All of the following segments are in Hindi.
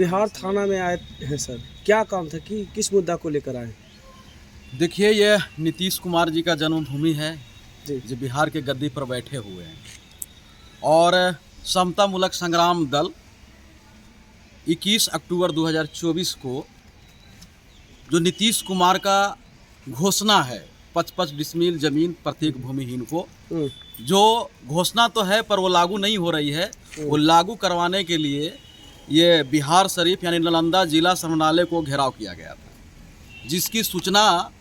बिहार थाना में आए हैं सर, क्या काम था कि किस मुद्दा को लेकर आए? देखिए, ये नीतीश कुमार जी का जन्मभूमि है जी जो बिहार के गद्दी पर बैठे हुए हैं। और समतामूलक संग्राम दल 21 अक्टूबर 2024 को जो नीतीश कुमार का घोषणा है 55 डिसमिल जमीन प्रत्येक भूमिहीन को, जो घोषणा तो है पर वो लागू नहीं हो रही है, वो लागू करवाने के लिए ये बिहार शरीफ यानी नालंदा जिला समाहरणालय को घेराव किया गया था, जिसकी सूचना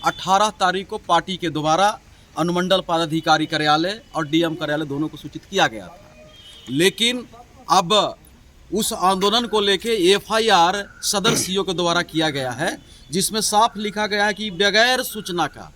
18 तारीख को पार्टी के द्वारा अनुमंडल पदाधिकारी कार्यालय और डीएम कार्यालय दोनों को सूचित किया गया था। लेकिन अब उस आंदोलन को लेके एफआईआर सदर सीओ के द्वारा किया गया है, जिसमें साफ लिखा गया है कि बगैर सूचना का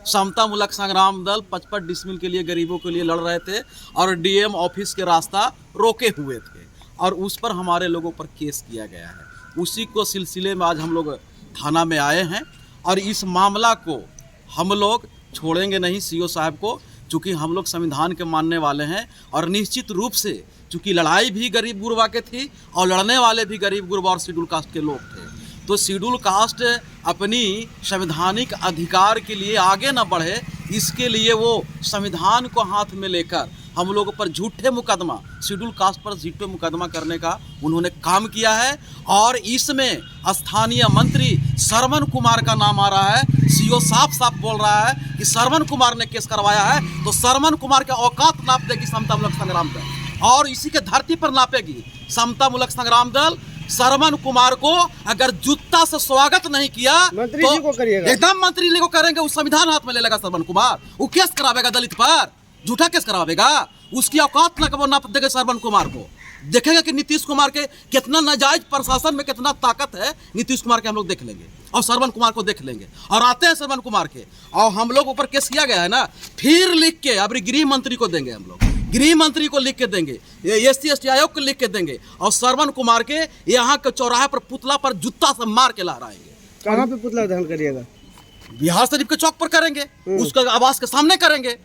समतामूलक संग्राम दल 55 डिसमिल के लिए गरीबों के लिए लड़ रहे थे और डीएम ऑफिस के रास्ता रोके हुए थे और उस पर हमारे लोगों पर केस किया गया है। उसी को सिलसिले में आज हम लोग थाना में आए हैं और इस मामला को हम लोग छोड़ेंगे नहीं सीओ साहब को, चूँकि हम लोग संविधान के मानने वाले हैं और निश्चित रूप से चूँकि लड़ाई भी गरीब गुरबा के थी और लड़ने वाले भी गरीब गुरबा और शेड्यूल कास्ट के लोग थे, तो शेड्यूल कास्ट अपनी संवैधानिक अधिकार के लिए आगे न बढ़े, इसके लिए वो संविधान को हाथ में लेकर हम लोगों पर झूठे मुकदमा, शेड्यूल कास्ट पर झूठे मुकदमा करने का उन्होंने काम किया है। और इसमें स्थानीय मंत्री श्रवण कुमार का नाम आ रहा है। सीओ साफ बोल रहा है कि श्रवण कुमार ने केस करवाया है, तो श्रवण कुमार के औकात नाप देगी समतामूलक संग्राम दल और इसी के धरती पर नापेगी समतामूलक संग्राम दल। श्रवण कुमार को अगर जूता से स्वागत नहीं किया मंत्री तो जी को करिएगा, एकदम मंत्री जी को करेंगे। उस संविधान हाथ में ले लेगा श्रवण कुमार, वो केस करावेगा दलित पर, झूठा केस करावेगा, उसकी औकात न नाप देगा श्रवण कुमार को। देखेंगे कि नीतीश कुमार के कितना नाजायज प्रशासन में कितना ताकत है, नीतीश कुमार के हम लोग देख लेंगे और श्रवण कुमार को देख लेंगे। और आते हैं श्रवण कुमार के, और हम लोग ऊपर केस किया गया है ना, फिर लिख के अब गृह मंत्री को देंगे, हम लोग गृह मंत्री को लिख के देंगे, SC/ST आयोग को लिख के देंगे और श्रवण कुमार के यहाँ के चौराहे पर पुतला पर जूता से मार के लहराएंगे। कहाँ पे पुतला दहन करिएगा? बिहार शरीफ के चौक पर करेंगे, उसका आवास के सामने करेंगे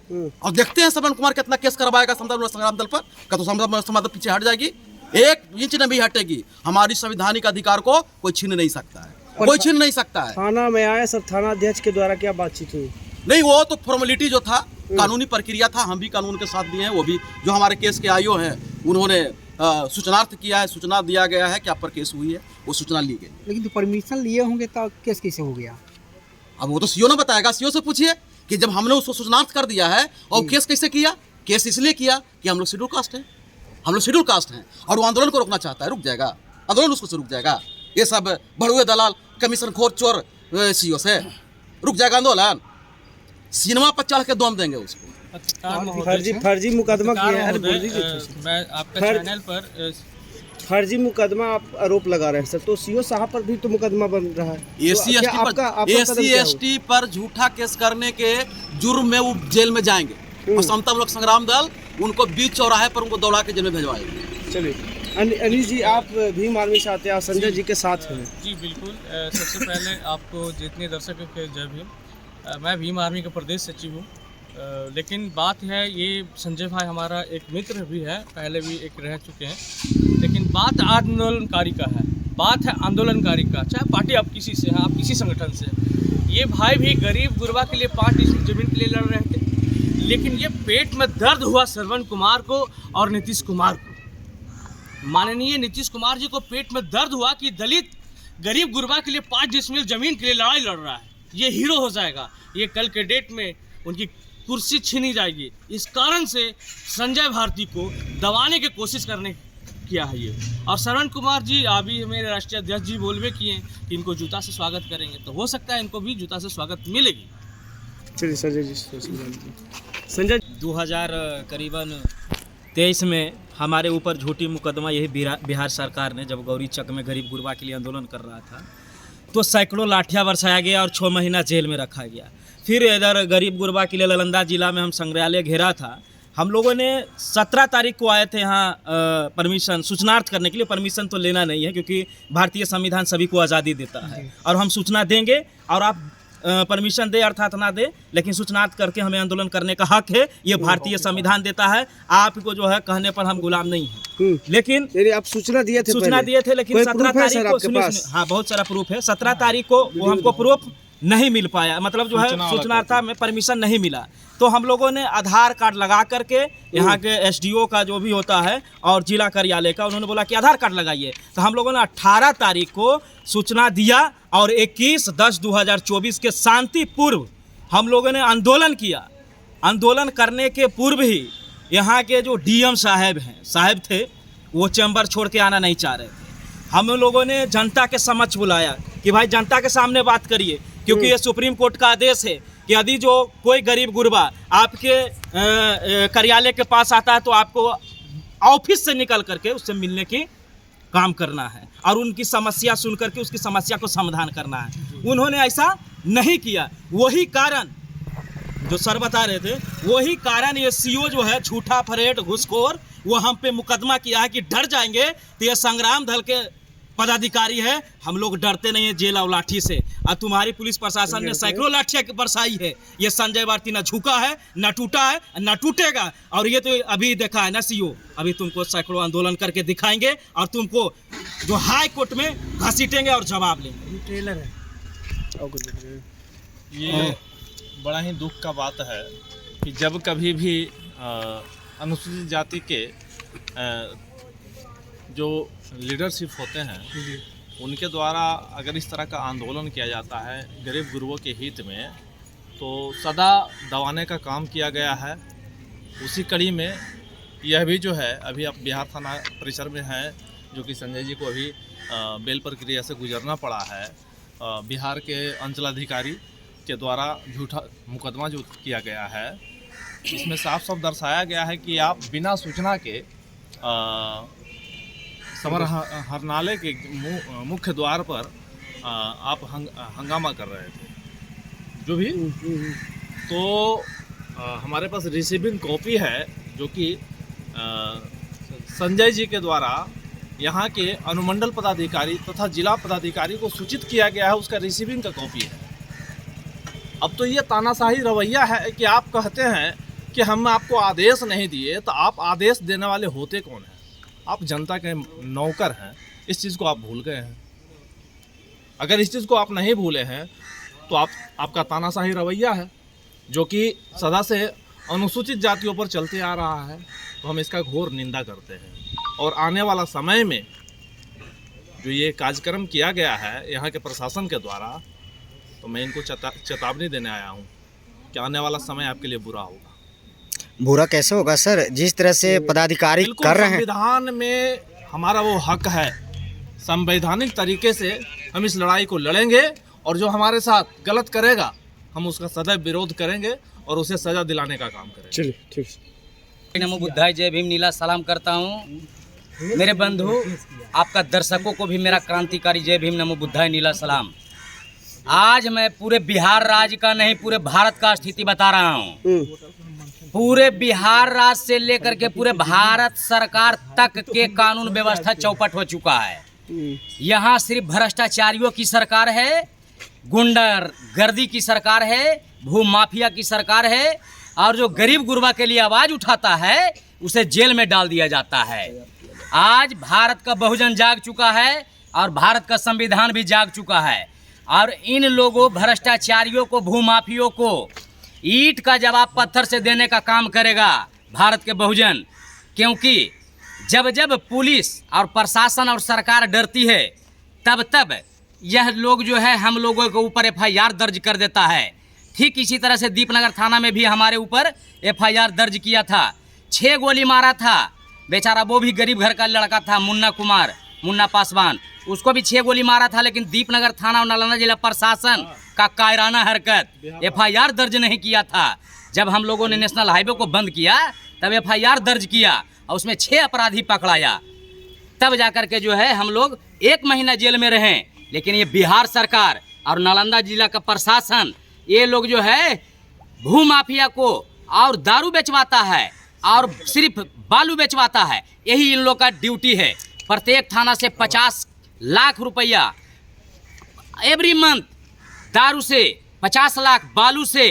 और देखते हैं श्रवण कुमार कितना केस करवाएगा समतामूलक संग्राम दल पर। क्या तो समतामूलक संग्राम दल पीछे हट जाएगी? 1 इंच नहीं हटेगी। हमारी संवैधानिक अधिकार को कोई छीन नहीं सकता है, कोई छीन नहीं सकता है। थाना में आए सर, थाना अध्यक्ष के द्वारा क्या बातचीत हुई? नहीं, वो तो फॉर्मेलिटी जो था, कानूनी प्रक्रिया था, हम भी कानून के साथ दिए हैं। वो भी जो हमारे केस के आईओ हैं उन्होंने सूचनार्थ किया है, सूचना दिया गया है कि आप पर केस हुई है, वो सूचना ली गई। लेकिन तो परमिशन लिए होंगे तो केस कैसे हो गया? अब वो तो सीओ ने बताएगा, सीओ से पूछिए कि जब हमने उसको सूचनार्थ कर दिया है और केस कैसे किया। केस इसलिए किया कि हम लोग शेड्यूल कास्ट हैं, हम लोग शेड्यूल कास्ट हैं और वो आंदोलन को रोकना चाहता है, रुक जाएगा आंदोलन, उसको से रुक जाएगा। ये सब भड़ुए दलाल कमीशन खोर चोर सीओ से रुक जाएगा आंदोलन। सिनेमा पर चढ़ के दम देंगे उसको। फर्जी मुकदमा किया है। मैं आपका चैनल पर फर्जी मुकदमा आप आरोप लगा रहे हैं सर, तो सीओ साहब पर भी तो मुकदमा बन रहा है। SC/ST पर झूठा केस करने के जुर्म में वो जेल में जाएंगे और समतामूलक संग्राम दल उनको बीच चौराहे पर उनको दौड़ा के जेल में भेजवाएंगे। चलिए अनिल जी, आप भीम आर्मी से आते हैं, संजय जी के साथ हैं। जी बिल्कुल। सबसे पहले आपको जितने दर्शकों के जय भीम। मैं भीम आर्मी का प्रदेश सचिव हूँ, लेकिन बात है ये संजय भाई हमारा एक मित्र भी है, पहले भी एक रह चुके हैं, लेकिन बात आंदोलनकारी का है, बात है आंदोलनकारी का। चाहे पार्टी आप किसी से हैं, आप किसी संगठन से, ये भाई भी गरीब गुरबा के लिए 5 डिसमिल जमीन के लिए लड़ रहे थे, लेकिन ये पेट में दर्द हुआ श्रवण कुमार को और नीतीश कुमार को। माननीय नीतीश कुमार जी को पेट में दर्द हुआ कि दलित गरीब गुरबा के लिए 5 डिसमिल जमीन के लिए लड़ाई लड़ रहा है, ये हीरो हो जाएगा, ये कल के डेट में उनकी कुर्सी छीनी जाएगी। इस कारण से संजय भारती को दबाने की कोशिश करने किया है ये। और श्रवण कुमार जी अभी मेरे राष्ट्रीय अध्यक्ष जी बोलवे किए कि इनको जूता से स्वागत करेंगे, तो हो सकता है इनको भी जूता से स्वागत मिलेगी। चलिए संजय जी। संजय 2023 में हमारे ऊपर झूठी मुकदमा यही बिहार सरकार ने, जब गौरी चक में गरीब गुरबा के लिए आंदोलन कर रहा था तो सैकड़ों लाठियाँ बरसाया गया और 6 महीना जेल में रखा गया। फिर इधर गरीब गुरबा के लिए नालंदा जिला में हम संग्रहालय घेरा था। हम लोगों ने 17 तारीख को आए थे यहाँ परमिशन सूचनार्थ करने के लिए। परमिशन तो लेना नहीं है क्योंकि भारतीय संविधान सभी को आज़ादी देता है और हम सूचना देंगे और आप परमिशन दे अर्थात ना दे, लेकिन सूचनार्थ करके हमें आंदोलन करने का हक है, ये भारतीय संविधान देता है। आपको जो है कहने पर हम गुलाम नहीं हैं। लेकिन यानी आप सूचना दिए थे लेकिन 17 तारीख को सुनिए, हाँ बहुत सारा प्रूफ है। 17 तारीख को वो हमको प्रूफ नहीं मिल पाया, मतलब जो है सूचनार्थ में परमिशन नहीं मिला। तो हम लोगों ने आधार कार्ड लगा करके यहाँ के एसडीओ का जो भी होता है और जिला कार्यालय का, उन्होंने बोला कि आधार कार्ड लगाइए। तो हम लोगों ने 18 तारीख को सूचना दिया और 21/10/2024 के शांति पूर्व हम लोगों ने आंदोलन किया। आंदोलन करने के पूर्व ही यहाँ के जो डीएम साहब थे, वो चैम्बर छोड़ के आना नहीं चाह रहे थे। हम लोगों ने जनता के समक्ष बुलाया कि भाई जनता के सामने बात करिए, क्योंकि ये सुप्रीम कोर्ट का आदेश है कि यदि जो कोई गरीब गुरबा आपके कार्यालय के पास आता है तो आपको ऑफिस से निकल करके उससे मिलने की काम करना है और उनकी समस्या सुन करके उसकी समस्या को समाधान करना है। उन्होंने ऐसा नहीं किया। वही कारण जो सर बता रहे थे, वही कारण ये सीओ जो है झूठा फरेट घुसखोर, वो हम पे मुकदमा किया है कि डर जाएंगे। तो ये संग्राम दल के पदाधिकारी है, हम लोग डरते नहीं है जेल और लाठी से। और तुम्हारी पुलिस प्रशासन ने सैकड़ों लाठियां बरसाई है। ये संजय भारती न झुका है, न टूटा है, न टूटेगा। और ये तो अभी देखा है ना सीओ, अभी तुमको सैकड़ों आंदोलन करके दिखाएंगे और तुमको जो हाई कोर्ट में घसीटेंगे और जवाब लेंगे। ट्रेलर है। ये बड़ा ही दुख का बात है कि जब कभी भी अनुसूचित जाति के जो लीडरशिप होते हैं, उनके द्वारा अगर इस तरह का आंदोलन किया जाता है गरीब गुरबों के हित में, तो सदा दबाने का काम किया गया है। उसी कड़ी में यह भी जो है, अभी आप बिहार थाना परिसर में हैं, जो कि संजय जी को अभी बेल प्रक्रिया से गुजरना पड़ा है। बिहार के अंचलाधिकारी के द्वारा झूठा मुकदमा जो किया गया है, इसमें साफ साफ दर्शाया गया है कि आप बिना सूचना के समर हरनालय के मुख्य द्वार पर आप हंगामा कर रहे थे। जो भी तो हमारे पास रिसीविंग कॉपी है, जो कि संजय जी के द्वारा यहाँ के अनुमंडल पदाधिकारी तथा जिला पदाधिकारी को सूचित किया गया है, उसका रिसीविंग का कॉपी है। अब तो ये तानाशाही रवैया है कि आप कहते हैं कि हम आपको आदेश नहीं दिए, तो आप आदेश देने वाले होते कौन हैं? आप जनता के नौकर हैं। इस चीज़ को आप भूल गए हैं। अगर इस चीज़ को आप नहीं भूले हैं तो आपका तानाशाही रवैया है, जो कि सदा से अनुसूचित जातियों पर चलते आ रहा है। तो हम इसका घोर निंदा करते हैं। और आने वाला समय में जो ये कार्यक्रम किया गया है यहाँ के प्रशासन के द्वारा, तो मैं इनको चेतावनी देने आया हूँ कि आने वाला समय आपके लिए बुरा होगा। बुरा कैसे होगा सर, जिस तरह से पदाधिकारी कर रहे हैं? संविधान में हमारा वो हक है, संवैधानिक तरीके से हम इस लड़ाई को लड़ेंगे और जो हमारे साथ गलत करेगा हम उसका सदैव विरोध करेंगे और उसे सजा दिलाने का काम करेंगे। चलिए ठीक। नमो बुद्धाय, जय भीम, नीला सलाम करता हूँ। मेरे बंधु, आपका दर्शकों को भी मेरा क्रांतिकारी जय भीम, नमो बुद्धाय, नीला सलाम। आज मैं पूरे बिहार राज्य का नहीं, पूरे भारत का स्थिति बता रहा हूँ। पूरे बिहार राज्य से लेकर के पूरे भारत सरकार तक के कानून व्यवस्था चौपट हो चुका है। यहाँ सिर्फ भ्रष्टाचारियों की सरकार है, गुंडागर्दी की सरकार है, भू माफिया की सरकार है, और जो गरीब गुरबा के लिए आवाज़ उठाता है उसे जेल में डाल दिया जाता है। आज भारत का बहुजन जाग चुका है और भारत का संविधान भी जाग चुका है। और इन लोगों भ्रष्टाचारियों को, भूमाफियों को ईंट का जवाब पत्थर से देने का काम करेगा भारत के बहुजन। क्योंकि जब जब पुलिस और प्रशासन और सरकार डरती है, तब तब यह लोग जो है हम लोगों के ऊपर FIR दर्ज कर देता है। ठीक इसी तरह से दीपनगर थाना में भी हमारे ऊपर FIR दर्ज किया था। 6 गोली मारा था बेचारा, वो भी गरीब घर का लड़का था, मुन्ना पासवान, उसको भी 6 गोली मारा था। लेकिन दीपनगर थाना और नालंदा जिला प्रशासन का कायराना हरकत, FIR दर्ज नहीं किया था। जब हम लोगों ने नेशनल हाईवे को बंद किया तब FIR दर्ज किया और उसमें 6 अपराधी पकड़ाया। तब जाकर के जो है हम लोग 1 महीना जेल में रहे। लेकिन ये बिहार सरकार और नालंदा जिला का प्रशासन, ये लोग जो है भू माफिया को और दारू बेचवाता है और सिर्फ बालू बेचवाता है। यही इन लोग का ड्यूटी है। प्रत्येक थाना से 50 लाख रुपया एवरी मंथ दारू से 50 लाख बालू से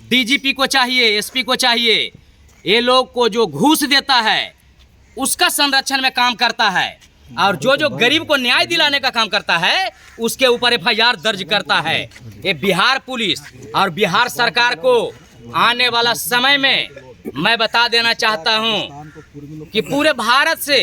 डीजीपी को चाहिए, एसपी को चाहिए। ये लोग को जो घूस देता है उसका संरक्षण में काम करता है, और जो गरीब को न्याय दिलाने का काम करता है उसके ऊपर एफआईआर दर्ज करता है। ये बिहार पुलिस और बिहार सरकार को आने वाला समय में मैं बता देना चाहता हूं कि पूरे भारत से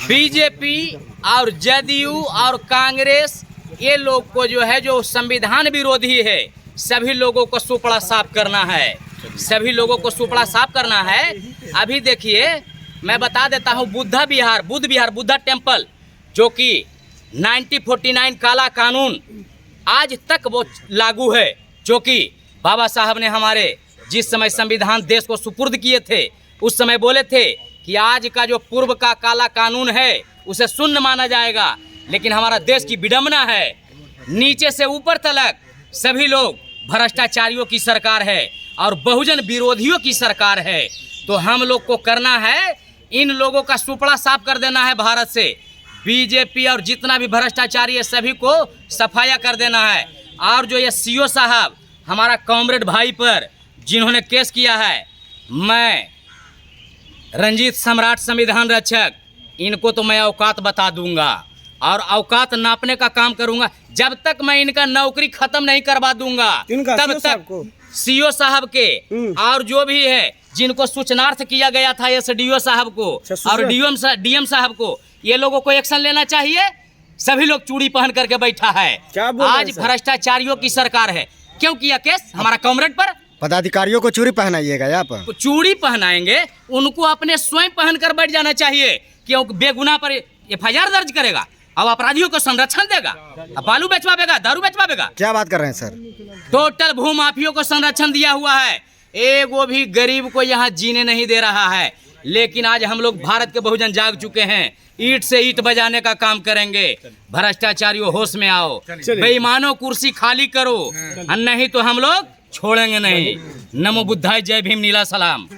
बीजेपी और जदयू और कांग्रेस, ये लोग को जो है, जो संविधान विरोधी है, सभी लोगों को सुपड़ा साफ करना है, सभी लोगों को सुपड़ा साफ करना है। अभी देखिए, मैं बता देता हूं, बुद्धा टेम्पल, जो कि 1949 काला कानून आज तक वो लागू है, जो कि बाबा साहब ने हमारे जिस समय संविधान देश को सुपुर्द किए थे उस समय बोले थे कि आज का जो पूर्व का काला कानून है उसे शून्य माना जाएगा। लेकिन हमारा देश की विडंबना है, नीचे से ऊपर तक सभी लोग भ्रष्टाचारियों की सरकार है और बहुजन विरोधियों की सरकार है। तो हम लोग को करना है, इन लोगों का सुपड़ा साफ कर देना है भारत से। बीजेपी और जितना भी भ्रष्टाचारी है सभी को सफाया कर देना है। और जो ये सीओ साहब हमारा कॉमरेड भाई पर जिन्होंने केस किया है, मैं रंजीत सम्राट संविधान रक्षक, इनको तो मैं औकात बता दूंगा और औकात नापने का काम करूंगा। जब तक मैं इनका नौकरी खत्म नहीं करवा दूंगा तब तक सीओ साहब के और जो भी है जिनको सूचनार्थ किया गया था एसडीओ साहब को और डीएम साहब को, ये लोगों को एक्शन लेना चाहिए। सभी लोग चूड़ी पहन करके बैठा है। आज भ्रष्टाचारियों की सरकार है। क्यों किया केस हमारा कॉमरेड पर? पदाधिकारियों को चूड़ी पहनाइएगा यहाँ पर? चूड़ी पहनाएंगे, उनको अपने स्वयं पहन कर बैठ जाना चाहिए, क्योंकि बेगुनाह पर एफआईआर दर्ज करेगा और अपराधियों को संरक्षण देगा। अब बालू बेचवाएगा, दारू बेचवाएगा। क्या बात कर रहे हैं सर? टोटल भूमाफियों को संरक्षण दिया हुआ है, एगो भी गरीब को यहाँ जीने नहीं दे रहा है। लेकिन आज हम लोग भारत के बहुजन जाग चुके हैं, ईंट से ईंट बजाने का काम करेंगे। भ्रष्टाचारियों होश में आओ, बेईमानों कुर्सी खाली करो, नहीं तो हम लोग छोड़ेंगे नहीं। नमो बुद्धाय, जय भीम, नीला सलाम।